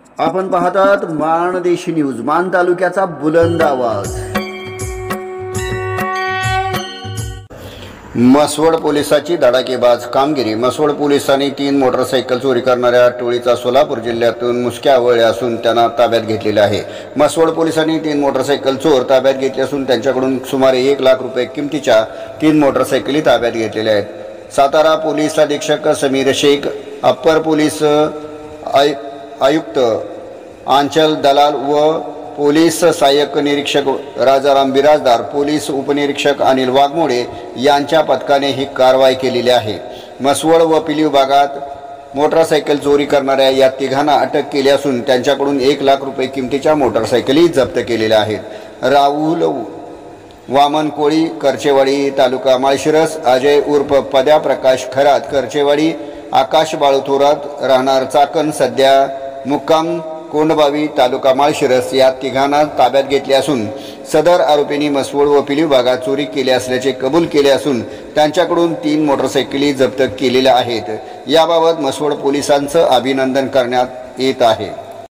आपण पाहतात माणदेशी न्यूज, मान तालुक्याचा बुलंद आवाज। मसवड पोलिसांची धडाकेबाज कामगिरी। मसवड पोलिसांनी 3 मोटरसायकल चोरी करणाऱ्या टोळीचा सोलापूर जिल्ह्यातून मुसक्या आवळल्या असून त्यांना ताब्यात घेतलेले आहे। मसवड पोलिसांनी 3 मोटरसायकल चोर ताब्यात घेतले असून त्यांच्याकडून सुमारे 1 लाख रुपये किमतीच्या 3 मोटरसायकली ताब्यात घेतलेल्या आहेत। सातारा पोलीस अधीक्षक समीर शेख, अप्पर पोलीस आयुक्त आंचल दलाल व पोलीस सहाय्यक निरीक्षक राजाराम बिराजदार, पोलीस उपनिरीक्षक अनिल वाघमोडे यांच्या पथकाने ही कारवाई केलेली आहे। मसवड व पिलीव भागात मोटरसायकल चोरी करणाऱ्या या तिघांना अटक केली असून त्यांच्याकडून 1 लाख रुपये किमतीच्या मोटरसायकली जप्त केलेल्या आहेत। राहुल वामन कोळी, करचेवाडी, तालुका माळशिरस, अजय उर्फ पद्या प्रकाश खरात, करचेवाडी, आकाश बाळू थोरात राहणार चाकण, सध्या मुक्काम कोंडबावी, तालुका माळशिरस या तिघांना ताब्यात घेतले असून सदर आरोपींनी मसवड व पिलीव भागात चोरी केली असल्याचे कबूल केले असून त्यांच्याकडून 3 मोटरसायकली जप्त केलेल्या आहेत। याबाबत मसवड पोलिसांचं अभिनंदन करण्यात येत आहे।